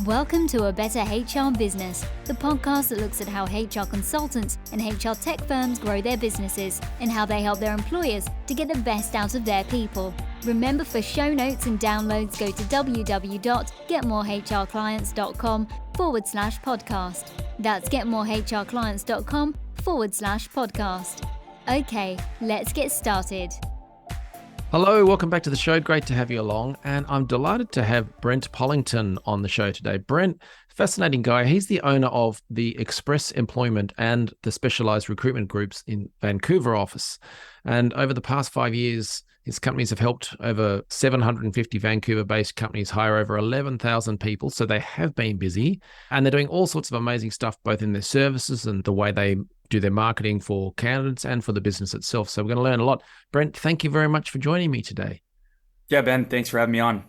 Welcome to A Better HR Business, the podcast that looks at how HR consultants and HR tech firms grow their businesses and how they help their employers to get the best out of their people. Remember, for show notes and downloads, go to www.getmorehrclients.com/podcast. That's getmorehrclients.com/podcast. Okay, let's get started. Hello, welcome back to the show. Great to have you along. And I'm delighted to have Brent Pollington on the show today. Brent, fascinating guy. He's the owner of the Express Employment and the Specialized Recruitment Groups in Vancouver office. And over the past 5 years, his companies have helped over 750 Vancouver-based companies hire over 11,000 people. So they have been busy, and they're doing all sorts of amazing stuff, both in their services and the way they do their marketing for candidates and for the business itself. So we're going to learn a lot. Brent, thank you very much for joining me today. Yeah, Ben, thanks for having me on.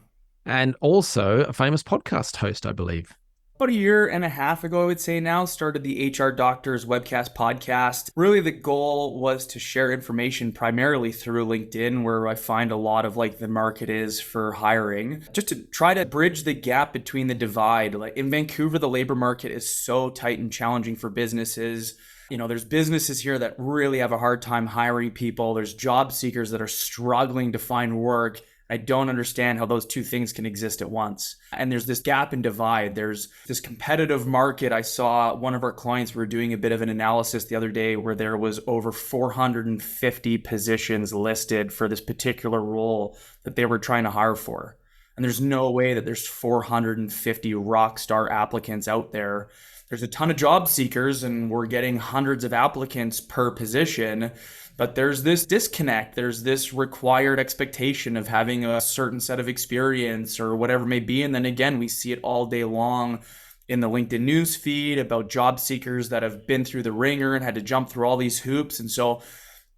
And also a famous podcast host, I believe. About a year and a half ago, I would say now, started the HR Doctors webcast podcast. Really, the goal was to share information primarily through LinkedIn, where I find a lot of the market is for hiring, just to try to bridge the gap between the divide. Like in Vancouver, the labor market is so tight and challenging for businesses. There's businesses here that really have a hard time hiring people. There's job seekers that are struggling to find work. I don't understand how those two things can exist at once. And there's this gap and divide. There's this competitive market. I saw one of our clients, we were doing a bit of an analysis the other day where there was over 450 positions listed for this particular role that they were trying to hire for. And there's no way that there's 450 rock star applicants out there. There's a ton of job seekers and we're getting hundreds of applicants per position, but there's this disconnect. There's this required expectation of having a certain set of experience or whatever it may be. And then again, we see it all day long in the LinkedIn news feed about job seekers that have been through the ringer and had to jump through all these hoops. And so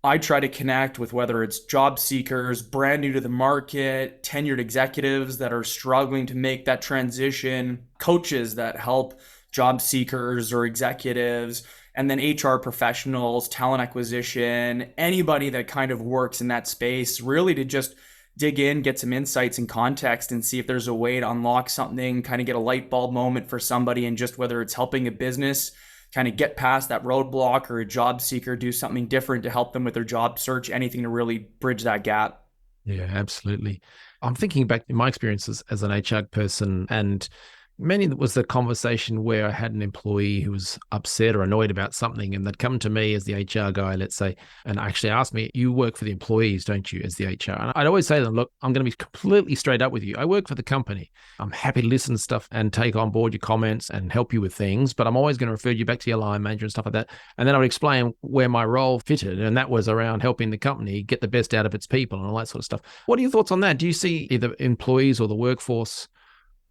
I try to connect with whether it's job seekers, brand new to the market, tenured executives that are struggling to make that transition, coaches that help job seekers or executives, and then HR professionals, talent acquisition, anybody that kind of works in that space, really to just dig in, get some insights and context and see if there's a way to unlock something, kind of get a light bulb moment for somebody, and just whether it's helping a business kind of get past that roadblock or a job seeker do something different to help them with their job search, anything to really bridge that gap. Yeah, absolutely. I'm thinking back in my experiences as an HR person, and many was the conversation where I had an employee who was upset or annoyed about something, and they'd come to me as the HR guy, let's say, and actually ask me, "You work for the employees, don't you, as the HR?" And I'd always say to them, "Look, I'm going to be completely straight up with you. I work for the company. I'm happy to listen to stuff and take on board your comments and help you with things, but I'm always going to refer you back to your line manager and stuff like that." And then I would explain where my role fitted, and that was around helping the company get the best out of its people and all that sort of stuff. What are your thoughts on that? Do you see either employees or the workforce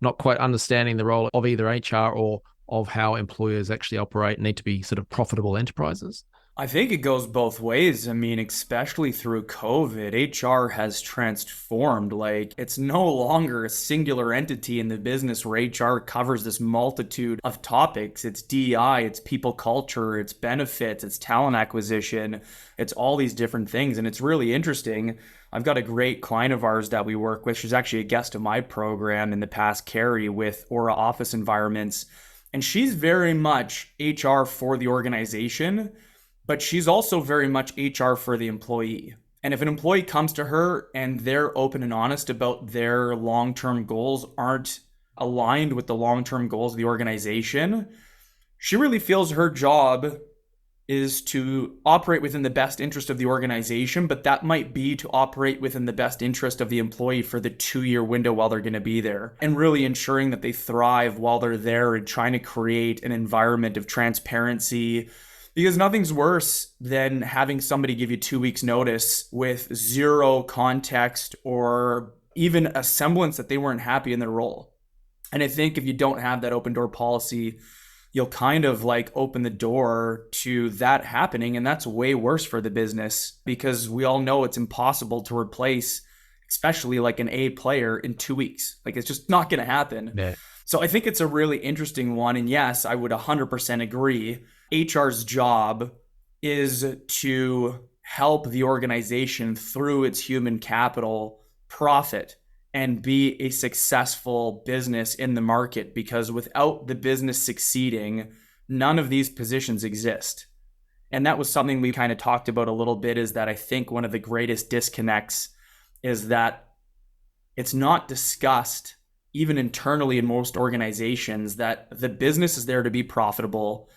not quite understanding the role of either HR or of how employers actually operate and need to be sort of profitable enterprises? I think it goes both ways. I mean, especially through COVID, HR has transformed. It's no longer a singular entity in the business where HR covers this multitude of topics. It's DEI, it's people culture, it's benefits, it's talent acquisition, it's all these different things. And it's really interesting. I've got a great client of ours that we work with. She's actually a guest of my program in the past, Carrie, with Aura Office Environments. And she's very much HR for the organization, but she's also very much HR for the employee. And if an employee comes to her and they're open and honest about their long-term goals aren't aligned with the long-term goals of the organization, she really feels her job is to operate within the best interest of the organization, but that might be to operate within the best interest of the employee for the 2-year window while they're going to be there, and really ensuring that they thrive while they're there and trying to create an environment of transparency. Because nothing's worse than having somebody give you 2 weeks notice with zero context or even a semblance that they weren't happy in their role. And I think if you don't have that open door policy, you'll kind of open the door to that happening. And that's way worse for the business, because we all know it's impossible to replace, especially an A player, in 2 weeks. It's just not going to happen. Yeah. So I think it's a really interesting one. And yes, I would 100% agree. HR's job is to help the organization through its human capital profit and be a successful business in the market, because without the business succeeding, none of these positions exist. And that was something we kind of talked about a little bit, is that I think one of the greatest disconnects is that it's not discussed, even internally in most organizations, that the business is there to be profitable,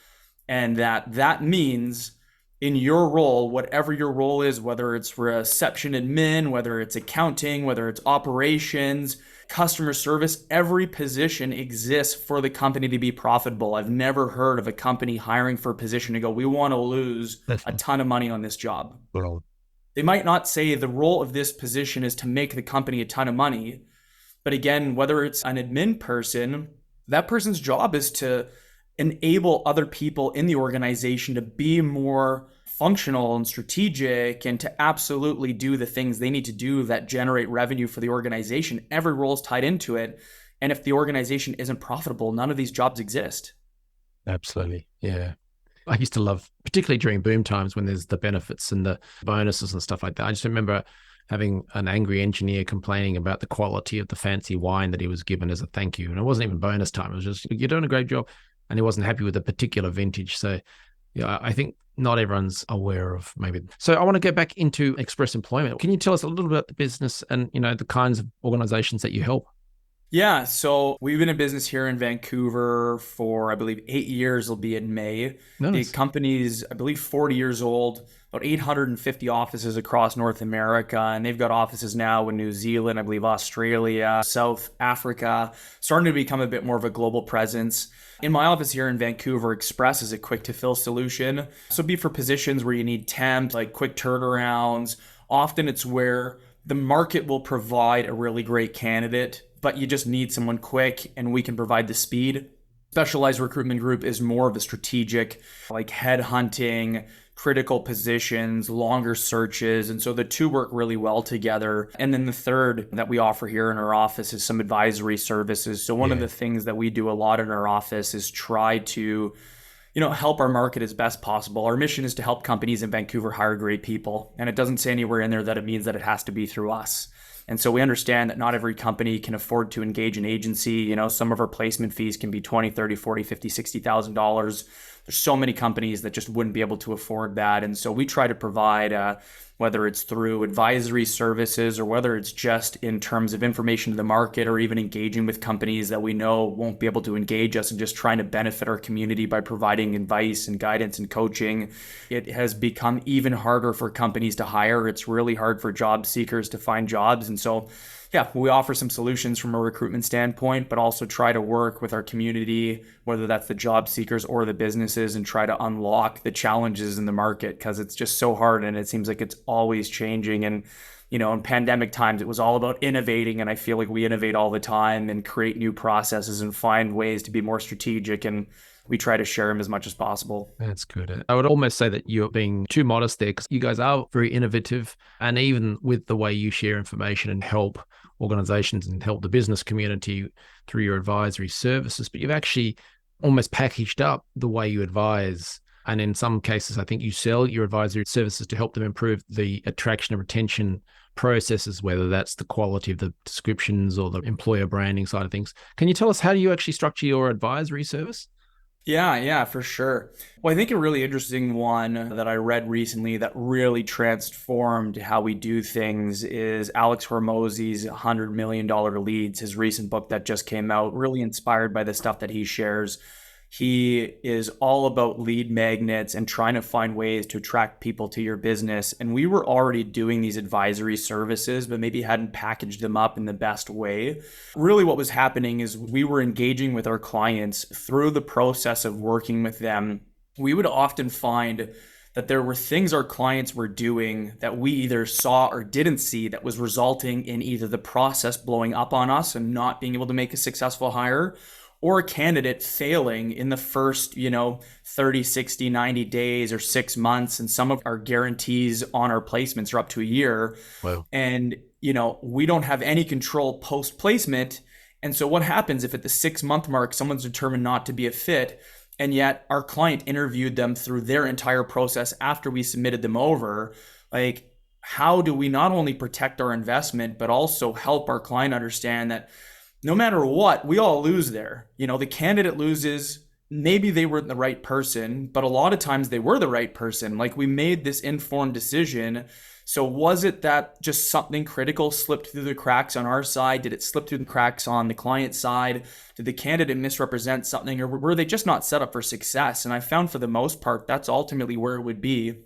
and that means in your role, whatever your role is, whether it's reception admin, whether it's accounting, whether it's operations, customer service, every position exists for the company to be profitable. I've never heard of a company hiring for a position to go, we want to lose a ton of money on this job. Well, They might not say the role of this position is to make the company a ton of money. But again, whether it's an admin person, that person's job is to enable other people in the organization to be more functional and strategic, and to absolutely do the things they need to do that generate revenue for the organization. Every role is tied into it. And if the organization isn't profitable, none of these jobs exist. absolutely. Yeah. I used to love, particularly during boom times when there's the benefits and the bonuses and stuff like that. I just remember having an angry engineer complaining about the quality of the fancy wine that he was given as a thank you. And it wasn't even bonus time. It was just, you're doing a great job. And he wasn't happy with a particular vintage. So yeah, I think not everyone's aware of maybe. So I want to go back into express employment. Can you tell us a little bit about the business and, the kinds of organizations that you help? Yeah, so we've been in business here in Vancouver for, I believe, 8 years. It'll be in May. Nice. The company's, I believe, 40 years old, about 850 offices across North America. And they've got offices now in New Zealand, I believe Australia, South Africa, starting to become a bit more of a global presence. In my office here in Vancouver, Express is a quick to fill solution. So it'd be for positions where you need temps, like quick turnarounds. Often it's where the market will provide a really great candidate, but you just need someone quick, and we can provide the speed. Specialized Recruitment Group is more of a strategic, like headhunting, critical positions, longer searches. And so the two work really well together. And then the third that we offer here in our office is some advisory services. So one of the things that we do a lot in our office is try to help our market as best possible. Our mission is to help companies in Vancouver hire great people. And it doesn't say anywhere in there that it means that it has to be through us. And so we understand that not every company can afford to engage an agency. Some of our placement fees can be $20, $30, $40, $50, $60,000. There's so many companies that just wouldn't be able to afford that. And so we try to provide, whether it's through advisory services or whether it's just in terms of information to the market, or even engaging with companies that we know won't be able to engage us, and just trying to benefit our community by providing advice and guidance and coaching. It has become even harder for companies to hire. It's really hard for job seekers to find jobs. And so we offer some solutions from a recruitment standpoint, but also try to work with our community, whether that's the job seekers or the businesses, and try to unlock the challenges in the market, because it's just so hard and it seems like it's always changing. And, in pandemic times, it was all about innovating. And I feel like we innovate all the time and create new processes and find ways to be more strategic. And we try to share them as much as possible. That's good. I would almost say that you're being too modest there, because you guys are very innovative. And even with the way you share information and help organizations and help the business community through your advisory services, but you've actually almost packaged up the way you advise. And in some cases, I think you sell your advisory services to help them improve the attraction and retention processes, whether that's the quality of the descriptions or the employer branding side of things. Can you tell us, how do you actually structure your advisory service? Yeah, for sure. Well, I think a really interesting one that I read recently that really transformed how we do things is Alex Hormozy's $100 million Leads, his recent book that just came out, really inspired by the stuff that he shares. He is all about lead magnets and trying to find ways to attract people to your business. And we were already doing these advisory services, but maybe hadn't packaged them up in the best way. Really what was happening is we were engaging with our clients through the process of working with them. We would often find that there were things our clients were doing that we either saw or didn't see that was resulting in either the process blowing up on us and not being able to make a successful hire, or a candidate failing in the first, 30, 60, 90 days or 6 months. And some of our guarantees on our placements are up to a year. Wow. And, we don't have any control post-placement. And so what happens if at the 6-month mark, someone's determined not to be a fit, and yet our client interviewed them through their entire process after we submitted them over? Like, how do we not only protect our investment, but also help our client understand that no matter what, we all lose there. The candidate loses. Maybe they weren't the right person, but a lot of times they were the right person. Like, we made this informed decision. So was it that just something critical slipped through the cracks on our side? Did it slip through the cracks on the client side? Did the candidate misrepresent something, or were they just not set up for success? And I found for the most part, that's ultimately where it would be.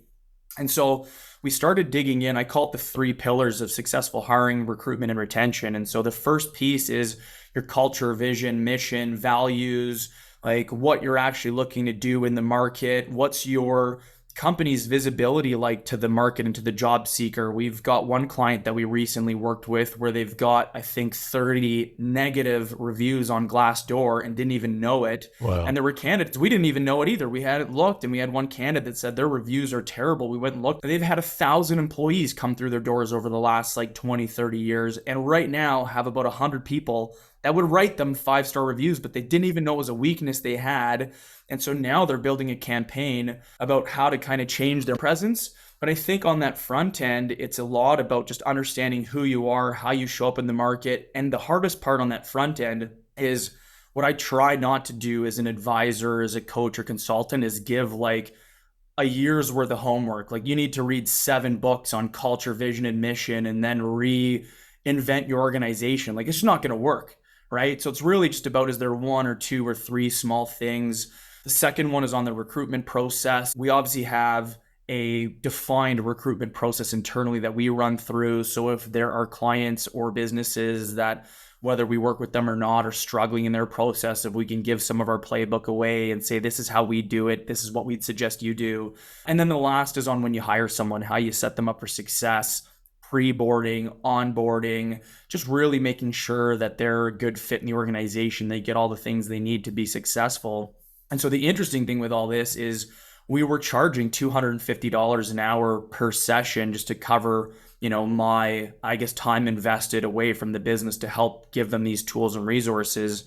And so we started digging in. I call it the 3 pillars of successful hiring, recruitment, and retention. And so the first piece is your culture, vision, mission, values, like what you're actually looking to do in the market. What's your company's visibility like to the market and to the job seeker? We've got one client that we recently worked with where they've got, I think, 30 negative reviews on Glassdoor and didn't even know it. Wow. And there were candidates, we didn't even know it either. We hadn't looked, and we had one candidate that said their reviews are terrible. We went and looked. They've had 1,000 employees come through their doors over the last 20, 30 years. And right now have about 100 people that would write them 5-star reviews, but they didn't even know it was a weakness they had. And so now they're building a campaign about how to kind of change their presence. But I think on that front end, it's a lot about just understanding who you are, how you show up in the market. And the hardest part on that front end is what I try not to do as an advisor, as a coach or consultant, is give a year's worth of homework. Like, you need to read 7 books on culture, vision, and mission, and then reinvent your organization. Like, it's just not going to work, right? So it's really just about, is there 1 or 2 or 3 small things? The second one is on the recruitment process. We obviously have a defined recruitment process internally that we run through. So if there are clients or businesses that, whether we work with them or not, are struggling in their process, if we can give some of our playbook away and say, this is how we do it, this is what we'd suggest you do. And then the last is on when you hire someone, how you set them up for success, pre-boarding, onboarding, just really making sure that they're a good fit in the organization. They get all the things they need to be successful. And so the interesting thing with all this is we were charging $250 an hour per session just to cover, my, time invested away from the business to help give them these tools and resources.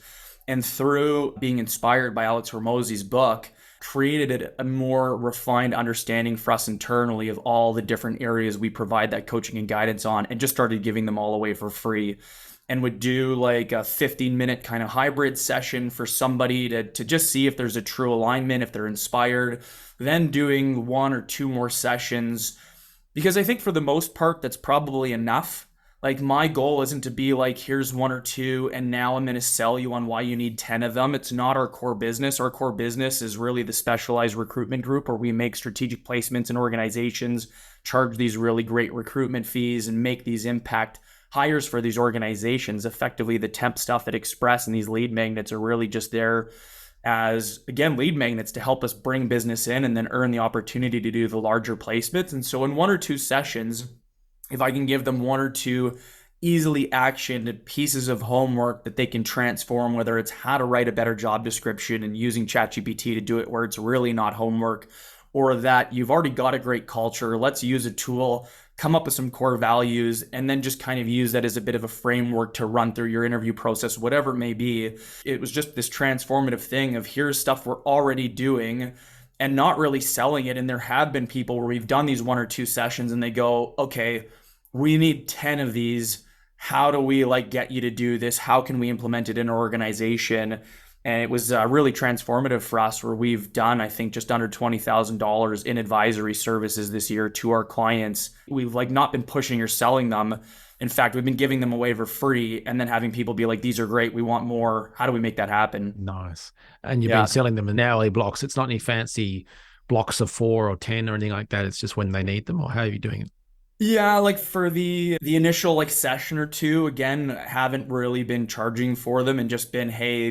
And through being inspired by Alex Hormozi's book, created a more refined understanding for us internally of all the different areas we provide that coaching and guidance on, and just started giving them all away for free. And would do a 15-minute kind of hybrid session for somebody to just see if there's a true alignment, if they're inspired, then doing 1 or 2 more sessions. Because I think for the most part, that's probably enough. Like, my goal isn't to be here's 1 or 2, and now I'm going to sell you on why you need 10 of them. It's not our core business. Our core business is really the Specialized Recruitment Group, where we make strategic placements in organizations, charge these really great recruitment fees, and make these impact hires for these organizations. Effectively, the temp stuff at Express and these lead magnets are really just there as, again, lead magnets to help us bring business in and then earn the opportunity to do the larger placements. And so in 1 or 2 sessions, if I can give them 1 or 2 easily actioned pieces of homework that they can transform, whether it's how to write a better job description and using ChatGPT to do it where it's really not homework, or that you've already got a great culture, let's use a tool, come up with some core values, and then just kind of use that as a bit of a framework to run through your interview process, whatever it may be. It was just this transformative thing of, here's stuff we're already doing and not really selling it. And there have been people where we've done these 1 or 2 sessions and they go, okay, we need 10 of these. How do we get you to do this? How can we implement it in our organization? And it was really transformative for us, where we've done, I think, just under $20,000 in advisory services this year to our clients. We've not been pushing or selling them. In fact, we've been giving them away for free and then having people be like, these are great, we want more. How do we make that happen? Nice. And you've been selling them in hourly blocks. It's not any fancy blocks of 4 or 10 or anything like that. It's just when they need them. Or how are you doing it? Yeah, for the initial session or 2, again, haven't really been charging for them and just been, hey,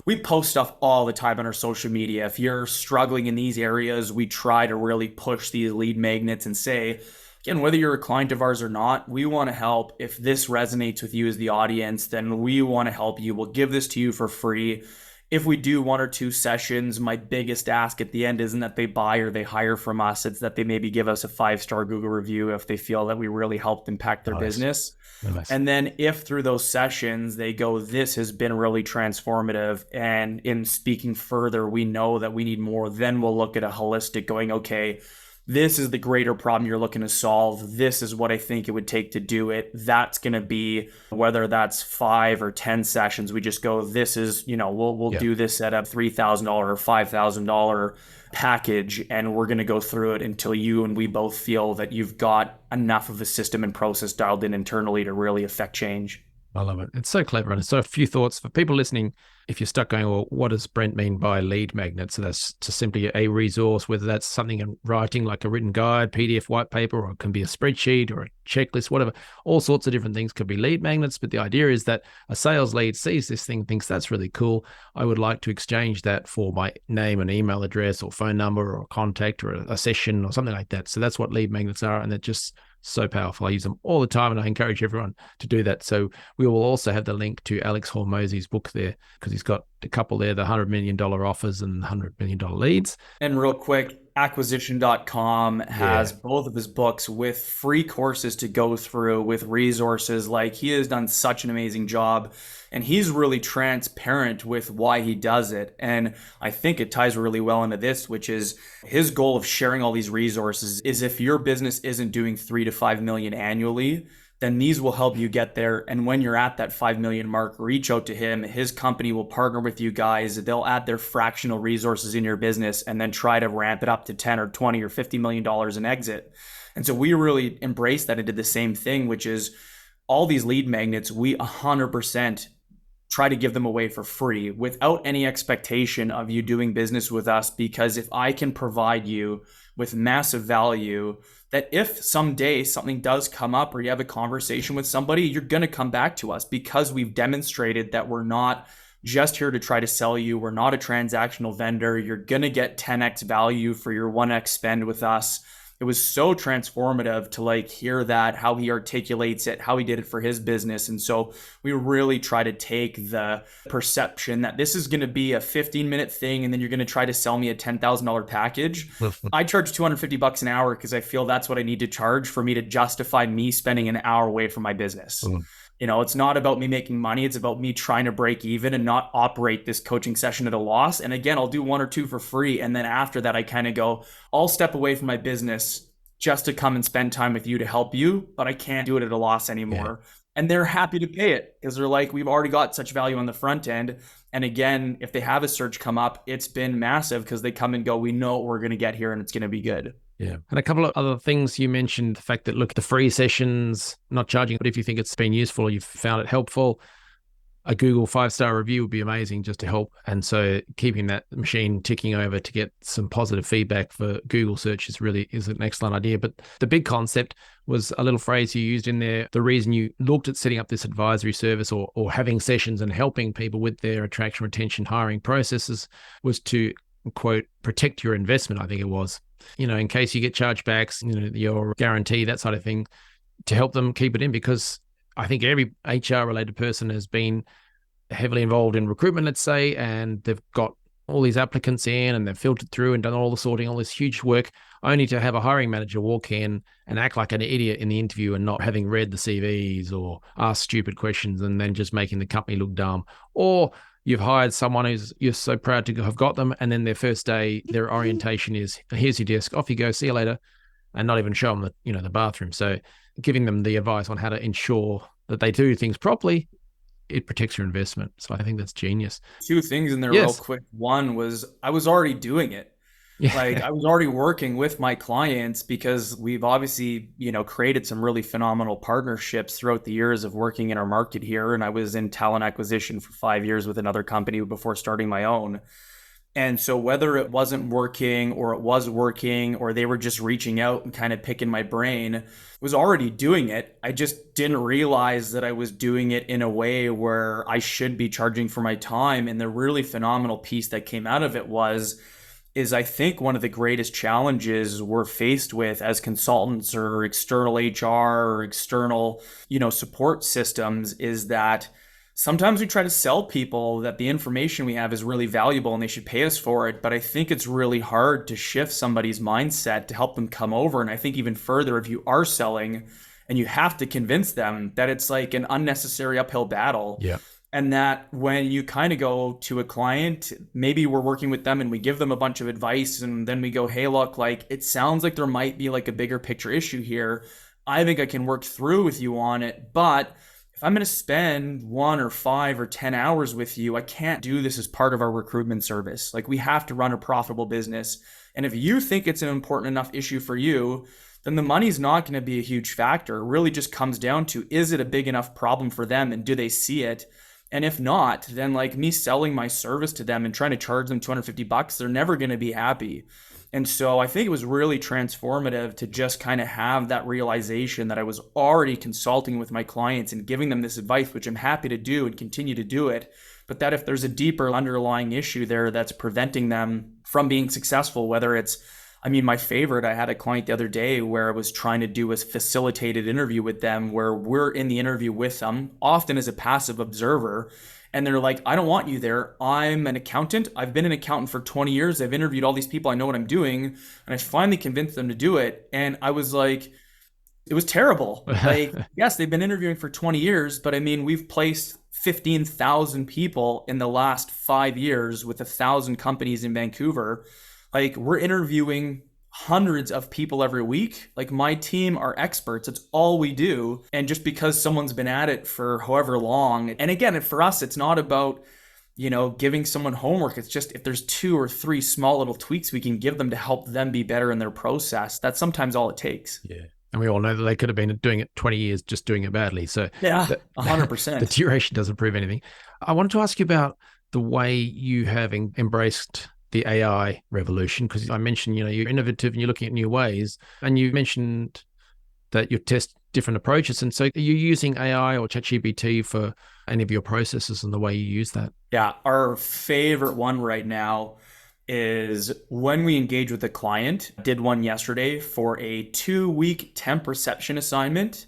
we post stuff all the time on our social media. If you're struggling in these areas, we try to really push these lead magnets and say, again, whether you're a client of ours or not, we want to help. If this resonates with you as the audience, then we want to help you. We'll give this to you for free. If we do 1 or 2 sessions, my biggest ask at the end isn't that they buy or they hire from us. It's that they maybe give us a 5-star Google review if they feel that we really helped impact their business. Nice. And then if through those sessions they go, this has been really transformative, and in speaking further, we know that we need more, then we'll look at a holistic going, okay, this is the greater problem you're looking to solve. This is what I think it would take to do it. That's going to be, whether that's 5 or 10 sessions, we just go, this is, we'll Yeah. do this at a $3,000 or $5,000 package, and we're going to go through it until you and we both feel that you've got enough of a system and process dialed in internally to really affect change. I love it. It's so clever. And so a few thoughts for people listening. If you're stuck going, well, what does Brent mean by lead magnet? So that's just simply a resource, whether that's something in writing, like a written guide, PDF, white paper, or it can be a spreadsheet or a checklist, whatever. All sorts of different things could be lead magnets. But the idea is that a sales lead sees this thing, thinks that's really cool. I would like to exchange that for my name and email address or phone number or contact or a session or something like that. So that's what lead magnets are. And they're just so powerful. I use them all the time, and I encourage everyone to do that. So we will also have the link to Alex Hormozy's book there, because he's got a couple there, the $100 million offers and $100 million leads. And real quick, acquisition.com has both of his books with free courses to go through, with resources. Like, he has done such an amazing job, and he's really transparent with why he does it. And I think it ties really well into this, which is his goal of sharing all these resources is, if your business isn't doing 3 to 5 million annually, then these will help you get there. And when you're at that 5 million mark, reach out to him. His company will partner with you guys. They'll add their fractional resources in your business and then try to ramp it up to 10 or 20 or $50 million in exit. And so we really embraced that and did the same thing, which is all these lead magnets, we 100% try to give them away for free without any expectation of you doing business with us. Because if I can provide you with massive value, that if someday something does come up or you have a conversation with somebody, you're going to come back to us, because we've demonstrated that we're not just here to try to sell you. We're not a transactional vendor. You're going to get 10x value for your 1x spend with us. It was so transformative to hear that, how he articulates it, how he did it for his business. And so we really try to take the perception that this is going to be a 15-minute thing and then you're going to try to sell me a $10,000 package. I charge $250 an hour because I feel that's what I need to charge for me to justify me spending an hour away from my business. It's not about me making money. It's about me trying to break even and not operate this coaching session at a loss. And again, I'll do 1 or 2 for free. And then after that, I kind of go, I'll step away from my business just to come and spend time with you to help you, but I can't do it at a loss anymore. Yeah. And they're happy to pay it, because they're like, we've already got such value on the front end. And again, if they have a search come up, it's been massive, because they come and go, we know what we're going to get here and it's going to be good. Yeah. And a couple of other things you mentioned, the fact that, look, the free sessions, not charging, but if you think it's been useful or you've found it helpful, a Google 5-star review would be amazing just to help. And so keeping that machine ticking over to get some positive feedback for Google search is an excellent idea. But the big concept was a little phrase you used in there. The reason you looked at setting up this advisory service or having sessions and helping people with their attraction, retention, hiring processes was to, quote, protect your investment, I think it was. In case you get chargebacks, your guarantee, that sort of thing, to help them keep it in. Because I think every HR related person has been heavily involved in recruitment, let's say, and they've got all these applicants in and they've filtered through and done all the sorting, all this huge work, only to have a hiring manager walk in and act like an idiot in the interview and not having read the CVs or ask stupid questions and then just making the company look dumb. Or you've hired someone you're so proud to have got them, and then their first day, their orientation is, here's your desk, off you go, see you later, and not even show them the bathroom. So giving them the advice on how to ensure that they do things properly, it protects your investment. So I think that's genius. 2 things in there real quick. One was, I was already doing it. Yeah. I was already working with my clients, because we've obviously, created some really phenomenal partnerships throughout the years of working in our market here. And I was in talent acquisition for 5 years with another company before starting my own. And so whether it wasn't working or it was working, or they were just reaching out and kind of picking my brain, was already doing it. I just didn't realize that I was doing it in a way where I should be charging for my time. And the really phenomenal piece that came out of it is I think one of the greatest challenges we're faced with as consultants or external HR or external, support systems is that sometimes we try to sell people that the information we have is really valuable and they should pay us for it. But I think it's really hard to shift somebody's mindset to help them come over. And I think even further, if you are selling and you have to convince them, that it's like an unnecessary uphill battle. Yeah. And that when you kind of go to a client, maybe we're working with them and we give them a bunch of advice and then we go, hey, look, like it sounds like there might be like a bigger picture issue here. I think I can work through with you on it. But if I'm going to spend 1 or 5 or 10 hours with you, I can't do this as part of our recruitment service. Like we have to run a profitable business. And if you think it's an important enough issue for you, then the money's not going to be a huge factor. It really just comes down to, is it a big enough problem for them and do they see it? And if not, then like me selling my service to them and trying to charge them $250, they're never going to be happy. And so I think it was really transformative to just kind of have that realization that I was already consulting with my clients and giving them this advice, which I'm happy to do and continue to do it. But that if there's a deeper underlying issue there that's preventing them from being successful, whether it's, I mean, my favorite, I had a client the other day where I was trying to do a facilitated interview with them where we're in the interview with them, often as a passive observer. And they're like, I don't want you there. I'm an accountant. I've been an accountant for 20 years. I've interviewed all these people. I know what I'm doing. And I finally convinced them to do it. And I was like, it was terrible. Like, yes, they've been interviewing for 20 years, but I mean, we've placed 15,000 people in the last 5 years with 1,000 companies in Vancouver. Like we're interviewing hundreds of people every week. Like my team are experts. It's all we do. And just because someone's been at it for however long. And again, for us, it's not about, giving someone homework. It's just if there's 2 or 3 small little tweaks we can give them to help them be better in their process, that's sometimes all it takes. Yeah. And we all know that they could have been doing it 20 years, just doing it badly. So yeah, 100%. The duration doesn't prove anything. I wanted to ask you about the way you have embraced the AI revolution, because I mentioned, you're innovative and you're looking at new ways, and you mentioned that you test different approaches. And so are you using AI or ChatGPT for any of your processes and the way you use that? Yeah. Our favorite one right now is when we engage with a client. I did one yesterday for a 2-week temp reception assignment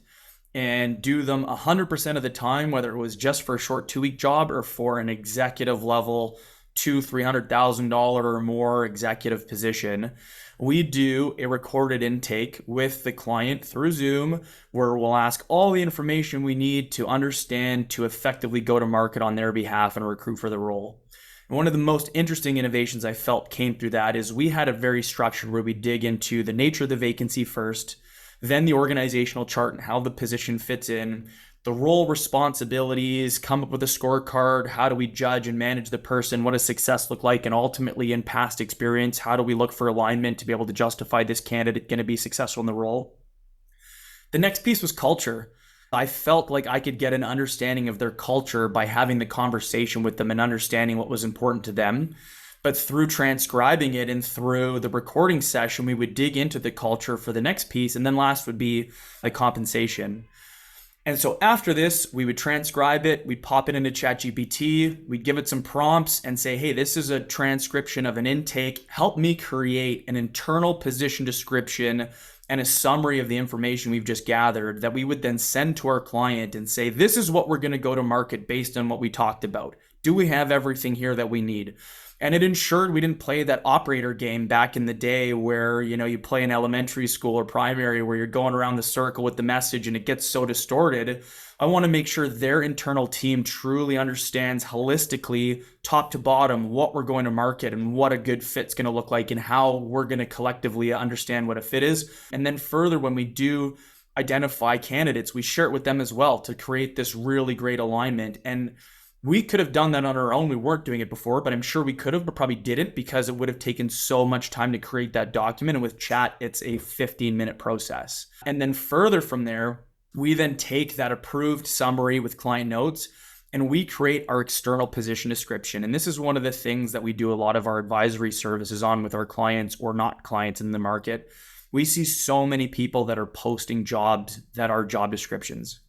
and do them 100% of the time, whether it was just for a short 2-week job or for an executive level $200,000-$300,000 or more executive position. We do a recorded intake with the client through Zoom where we'll ask all the information we need to understand to effectively go to market on their behalf and recruit for the role. And one of the most interesting innovations I felt came through that is we had a very structured where we dig into the nature of the vacancy first, then the organizational chart and how the position fits in, the role responsibilities, come up with a scorecard, how do we judge and manage the person, what does success look like, and ultimately in past experience, how do we look for alignment to be able to justify this candidate going to be successful in the role. The next piece was culture. I felt like I could get an understanding of their culture by having the conversation with them and understanding what was important to them. But through transcribing it and through the recording session, we would dig into the culture for the next piece. And then last would be like compensation. And so after this, we would transcribe it, we'd pop it into ChatGPT, we'd give it some prompts and say, hey, this is a transcription of an intake. Help me create an internal position description and a summary of the information we've just gathered that we would then send to our client and say, this is what we're going to go to market based on what we talked about. Do we have everything here that we need? And it ensured we didn't play that operator game back in the day where, you play in elementary school or primary where you're going around the circle with the message and it gets so distorted. I want to make sure their internal team truly understands holistically, top to bottom, what we're going to market and what a good fit's going to look like and how we're going to collectively understand what a fit is. And then further, when we do identify candidates, we share it with them as well to create this really great alignment. And we could have done that on our own. We weren't doing it before, but I'm sure we could have, but probably didn't because it would have taken so much time to create that document. And with chat, it's a 15-minute process. And then further from there, we then take that approved summary with client notes and we create our external position description. And this is one of the things that we do a lot of our advisory services on with our clients or not clients in the market. We see so many people that are posting jobs that are job descriptions.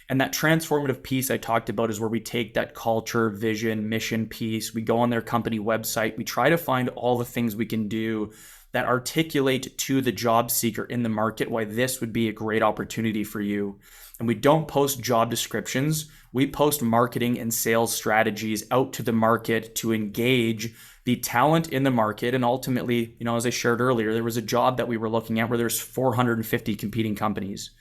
And that transformative piece I talked about is where we take that culture, vision, mission piece. We go on their company website. We try to find all the things we can do that articulate to the job seeker in the market why this would be a great opportunity for you. And we don't post job descriptions. We post marketing and sales strategies out to the market to engage the talent in the market. And ultimately, as I shared earlier, there was a job that we were looking at where there's 450 competing companies.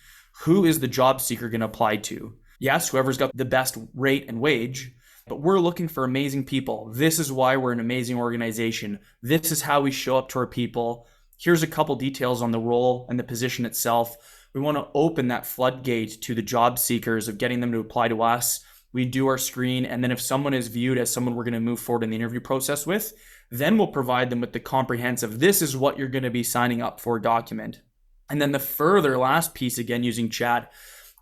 Who is the job seeker going to apply to? Yes, whoever's got the best rate and wage, But we're looking for amazing people. This is why we're an amazing organization. This is how we show up to our people. Here's a couple details on the role and the position itself. We want to open that floodgate to the job seekers of getting them to apply to us. We do our screen, and then if someone is viewed as someone we're going to move forward in the interview process with, then we'll provide them with the comprehensive, this is what you're going to be signing up for document. And then the further last piece, again, using chat,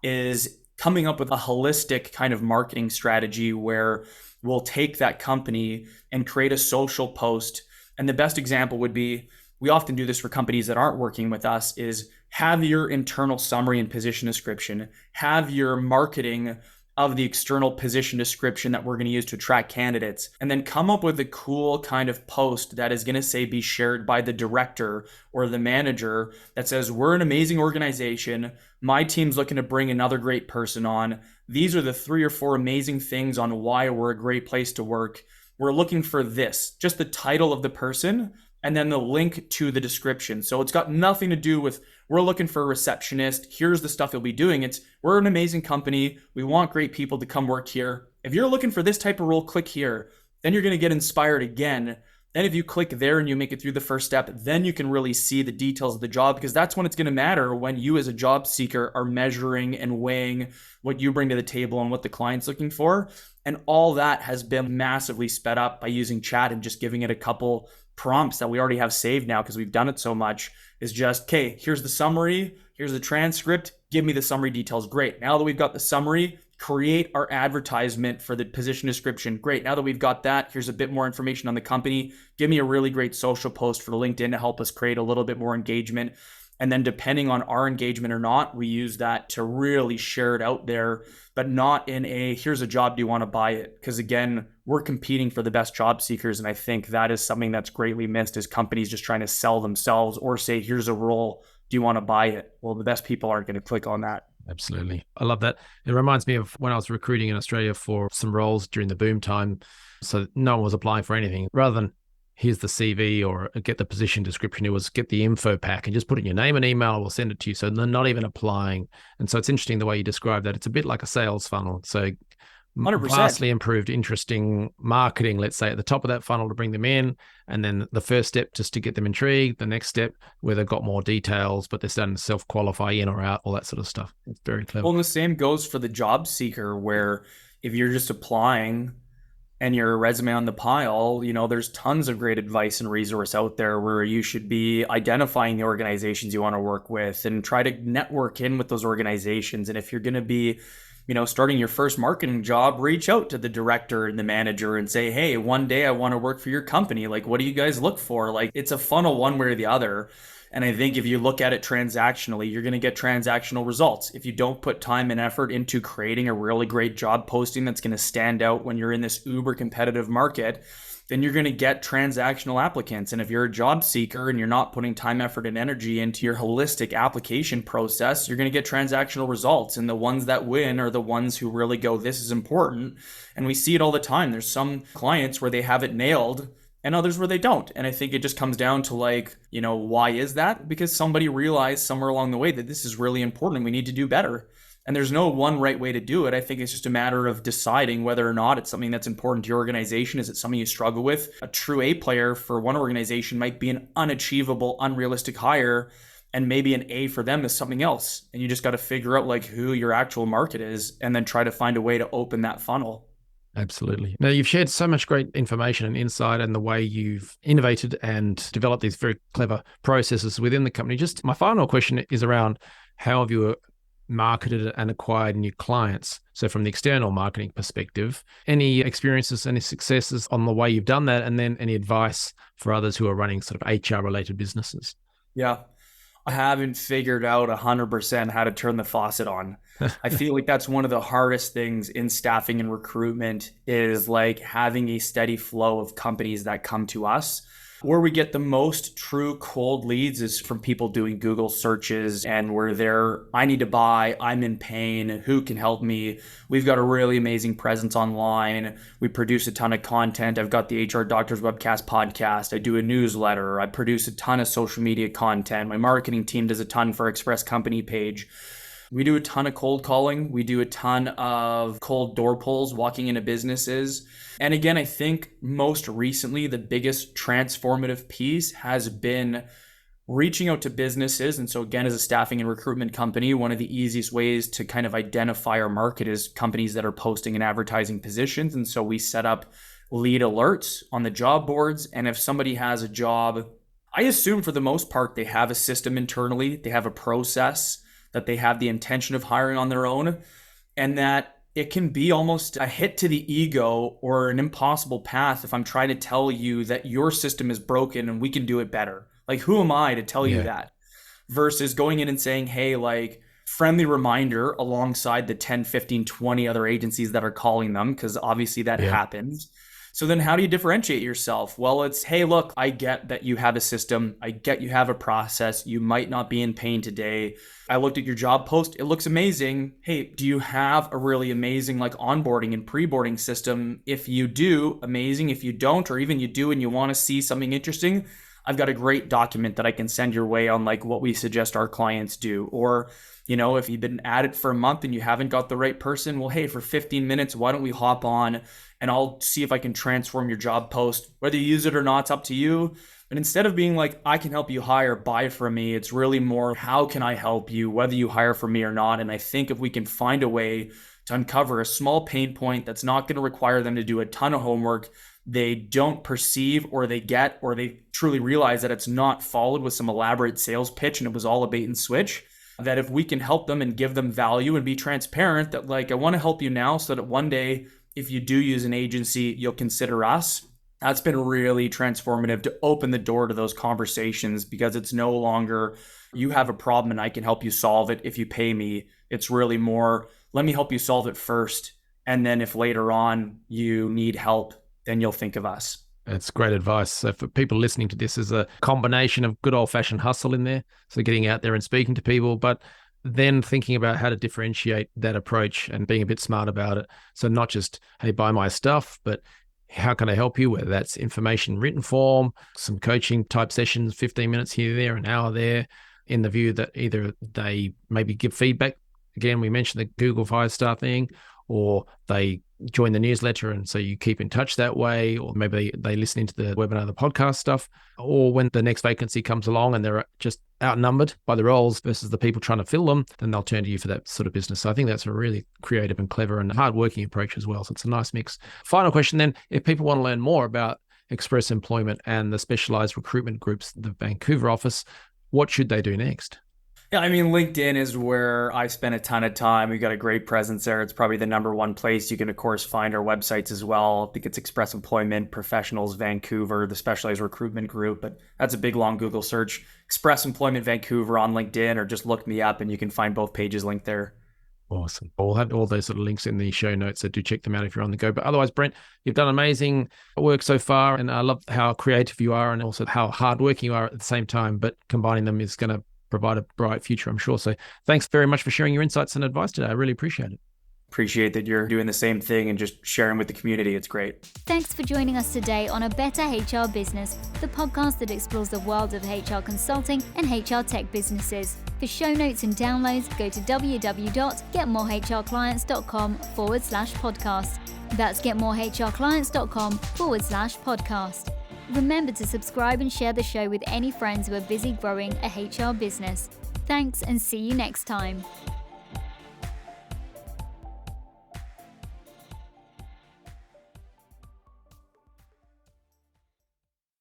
is coming up with a holistic kind of marketing strategy where we'll take that company and create a social post. And the best example would be, we often do this for companies that aren't working with us, is have your internal summary and position description, have your marketing of the external position description that we're going to use to attract candidates, and then come up with a cool kind of post that is going to say be shared by the director or the manager that says, we're an amazing organization. My team's looking to bring another great person on. These are the 3 or 4 amazing things on why we're a great place to work. We're looking for this, just the title of the person, and then the link to the description. So it's got nothing to do with, we're looking for a receptionist. Here's the stuff you'll be doing. It's, we're an amazing company. We want great people to come work here. If you're looking for this type of role, click here. Then you're going to get inspired again. Then if you click there and you make it through the first step, then you can really see the details of the job, because that's when it's going to matter, when you as a job seeker are measuring and weighing what you bring to the table and what the client's looking for. And all that has been massively sped up by using chat and just giving it a couple prompts that we already have saved now because we've done it so much. Is just, okay, here's the summary, here's the transcript, give me the summary details. Great. Now that we've got the summary, create our advertisement for the position description. Great. Now that we've got that, here's a bit more information on the company. Give me a really great social post for the LinkedIn to help us create a little bit more engagement. And then depending on our engagement or not, we use that to really share it out there, but not in a, here's a job, do you want to buy it? Because again, we're competing for the best job seekers. And I think that is something that's greatly missed, is companies just trying to sell themselves or say, here's a role, do you want to buy it? Well, the best people aren't going to click on that. Absolutely. I love that. It reminds me of when I was recruiting in Australia for some roles during the boom time. So no one was applying for anything. Rather than here's the CV or get the position description, it was get the info pack and just put in your name and email, we'll send it to you. So they're not even applying. And so it's interesting the way you describe that. It's a bit like a sales funnel. So 100%. Vastly improved, interesting marketing, let's say, at the top of that funnel to bring them in. And then the first step just to get them intrigued. The next step where they've got more details, but they're starting to self-qualify in or out, all that sort of stuff. It's very clever. Well, and the same goes for the job seeker, where if you're just applying and your resume on the pile, there's tons of great advice and resource out there where you should be identifying the organizations you want to work with and try to network in with those organizations. And if you're going to be starting your first marketing job, reach out to the director and the manager and say, hey, one day I want to work for your company. Like, what do you guys look for? Like, it's a funnel one way or the other. And I think if you look at it transactionally, you're going to get transactional results. If you don't put time and effort into creating a really great job posting that's going to stand out when you're in this uber competitive market, then you're going to get transactional applicants. And if you're a job seeker and you're not putting time, effort, and energy into your holistic application process, you're going to get transactional results. And the ones that win are the ones who really go, this is important. And we see it all the time. There's some clients where they have it nailed and others where they don't. And I think it just comes down to why is that? Because somebody realized somewhere along the way that this is really important and we need to do better. And there's no one right way to do it. I think it's just a matter of deciding whether or not it's something that's important to your organization. Is it something you struggle with? A true A player for one organization might be an unachievable, unrealistic hire, and maybe an A for them is something else. And you just got to figure out who your actual market is and then try to find a way to open that funnel. Absolutely. Now, you've shared so much great information and insight and the way you've innovated and developed these very clever processes within the company. Just my final question is around how have you marketed and acquired new clients? So from the external marketing perspective, any experiences, any successes on the way you've done that, and then any advice for others who are running sort of HR related businesses? Yeah. I haven't figured out 100% how to turn the faucet on. I feel like that's one of the hardest things in staffing and recruitment is having a steady flow of companies that come to us. Where we get the most true cold leads is from people doing Google searches and where they're, I need to buy, I'm in pain, who can help me? We've got a really amazing presence online. We produce a ton of content. I've got the HR Doctors Webcast podcast. I do a newsletter. I produce a ton of social media content. My marketing team does a ton for Express Company page. We do a ton of cold calling. We do a ton of cold door pulls, walking into businesses. And again, I think most recently, the biggest transformative piece has been reaching out to businesses. And so again, as a staffing and recruitment company, one of the easiest ways to kind of identify our market is companies that are posting and advertising positions. And so we set up lead alerts on the job boards. And if somebody has a job, I assume for the most part, they have a system internally, they have a process, that they have the intention of hiring on their own, and that it can be almost a hit to the ego or an impossible path if I'm trying to tell you that your system is broken and we can do it better. Like, who am I to tell you that? Versus going in and saying, hey, like, friendly reminder alongside the 10, 15, 20 other agencies that are calling them, because obviously that happens. So then how do you differentiate yourself? Well, it's, hey, look, I get that you have a system. I get you have a process. You might not be in pain today. I looked at your job post. It looks amazing. Hey, do you have a really amazing like onboarding and pre-boarding system? If you do, amazing. If you don't, or even you do and you want to see something interesting, I've got a great document that I can send your way on like what we suggest our clients do. Or, you know, if you've been at it for a month and you haven't got the right person, well, hey, for 15 minutes, why don't we hop on and I'll see if I can transform your job post. Whether you use it or not, it's up to you. But instead of being like, I can help you hire, buy from me, it's really more, how can I help you, whether you hire from me or not? And I think if we can find a way to uncover a small pain point that's not going to require them to do a ton of homework, they don't perceive or they get, or they truly realize that it's not followed with some elaborate sales pitch and it was all a bait and switch, that if we can help them and give them value and be transparent that like, I want to help you now so that one day, if you do use an agency, you'll consider us. That's been really transformative to open the door to those conversations, because it's no longer, you have a problem and I can help you solve it if you pay me. It's really more, let me help you solve it first. And then if later on you need help, then you'll think of us. That's great advice. So for people listening to this, is a combination of good old-fashioned hustle in there. So getting out there and speaking to people, but then thinking about how to differentiate that approach and being a bit smart about it. So not just, hey, buy my stuff, but how can I help you? Whether that's information written form, some coaching type sessions, 15 minutes here, there, an hour there, in the view that either they maybe give feedback. Again, we mentioned the Google 5-star thing, or they join the newsletter and so you keep in touch that way, or maybe they listen into the webinar, the podcast stuff, or when the next vacancy comes along and they're just outnumbered by the roles versus the people trying to fill them, then they'll turn to you for that sort of business. So I think that's a really creative and clever and hardworking approach as well. So it's a nice mix. Final question then, if people want to learn more about Express Employment and the Specialized Recruitment Groups, the Vancouver office, what should they do next? Yeah, I mean, LinkedIn is where I spend a ton of time. We've got a great presence there. It's probably the number one place. You can, of course, find our websites as well. I think it's Express Employment Professionals Vancouver, the Specialized Recruitment Group. But that's a big, long Google search. Express Employment Vancouver on LinkedIn, or just look me up and you can find both pages linked there. Awesome. We'll have all those sort of links in the show notes, so do check them out if you're on the go. But otherwise, Brent, you've done amazing work so far, and I love how creative you are and also how hardworking you are at the same time, but combining them is going to provide a bright future, I'm sure. So thanks very much for sharing your insights and advice today. I really appreciate it. Appreciate that you're doing the same thing and just sharing with the community. It's great. Thanks for joining us today on A Better HR Business, the podcast that explores the world of HR consulting and HR tech businesses. For show notes and downloads, go to www.getmorehrclients.com/podcast. That's getmorehrclients.com/podcast. Remember to subscribe and share the show with any friends who are busy growing a HR business. Thanks, and see you next time.